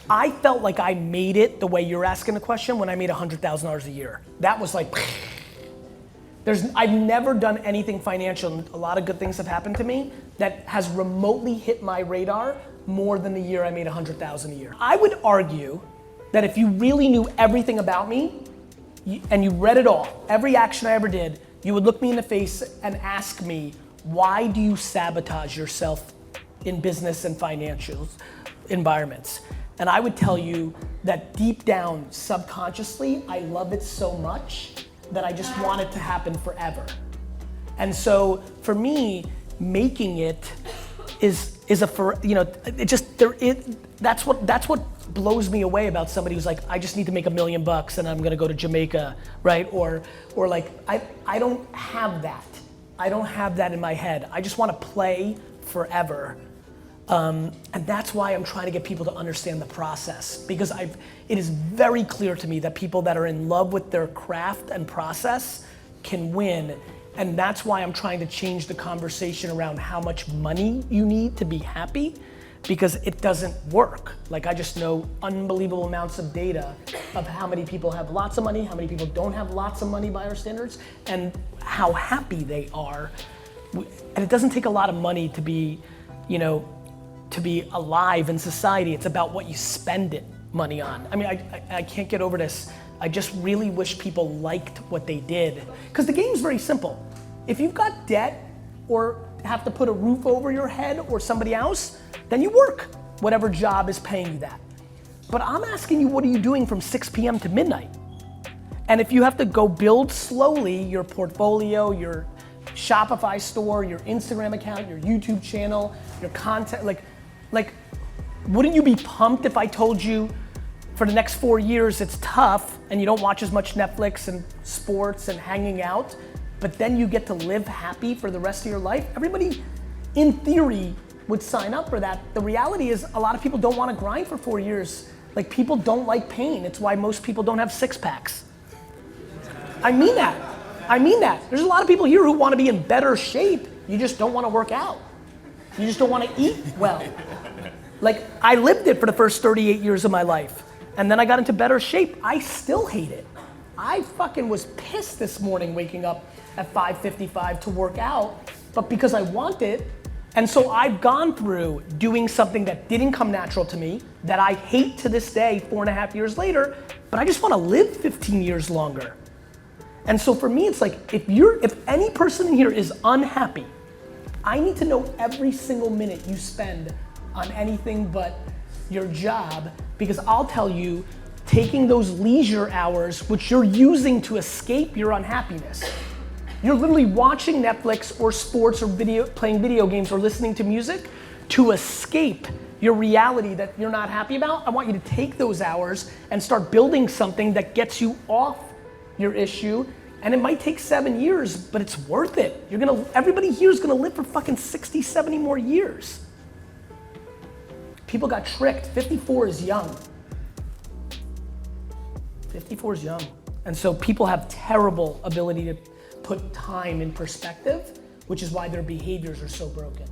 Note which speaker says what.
Speaker 1: I felt like I made it the way you're asking the question when I made $100,000 a year. That was like, I've never done anything financial, and a lot of good things have happened to me, that has remotely hit my radar more than the year I made $100,000 a year. I would argue that if you really knew everything about me, and you read it all, every action I ever did, you would look me in the face and ask me, why do you sabotage yourself in business and financial environments? And I would tell you that deep down, subconsciously, I love it so much that I just want it to happen forever. And so for me, making it is that's what blows me away about somebody who's like, I just need to make $1 million and I'm gonna go to Jamaica, right? Or like, I don't have that. I don't have that in my head. I just wanna play forever. And that's why I'm trying to get people to understand the process, because it is very clear to me that people that are in love with their craft and process can win. And that's why I'm trying to change the conversation around how much money you need to be happy, because it doesn't work. Like, I just know unbelievable amounts of data of how many people have lots of money, how many people don't have lots of money by our standards, and how happy they are. And it doesn't take a lot of money to be, to be alive in society. It's about what you spend money on. I mean, I can't get over this. I just really wish people liked what they did. Because the game's very simple. If you've got debt or have to put a roof over your head or somebody else, then you work whatever job is paying you that. But I'm asking you, what are you doing from 6 p.m. to midnight? And if you have to go build slowly your portfolio, your Shopify store, your Instagram account, your YouTube channel, your content, like, wouldn't you be pumped if I told you for the next 4 years it's tough and you don't watch as much Netflix and sports and hanging out, but then you get to live happy for the rest of your life? Everybody, in theory, would sign up for that. The reality is a lot of people don't want to grind for 4 years. Like, people don't like pain. It's why most people don't have six packs. I mean that. There's a lot of people here who want to be in better shape. You just don't want to work out. You just don't want to eat well. Like, I lived it for the first 38 years of my life, and then I got into better shape. I still hate it. I fucking was pissed this morning waking up at 5:55 to work out, but because I want it. And so I've gone through doing something that didn't come natural to me, that I hate to this day, 4.5 years later, but I just want to live 15 years longer. And so for me, it's like, if any person in here is unhappy, I need to know every single minute you spend on anything but your job, because I'll tell you, taking those leisure hours, which you're using to escape your unhappiness. You're literally watching Netflix or sports or playing video games or listening to music to escape your reality that you're not happy about. I want you to take those hours and start building something that gets you off your issue. And it might take 7 years, but it's worth it. Everybody here is gonna live for fucking 60, 70 more years. People got tricked. 54 is young. 54 is young. And so people have terrible ability to put time in perspective, which is why their behaviors are so broken.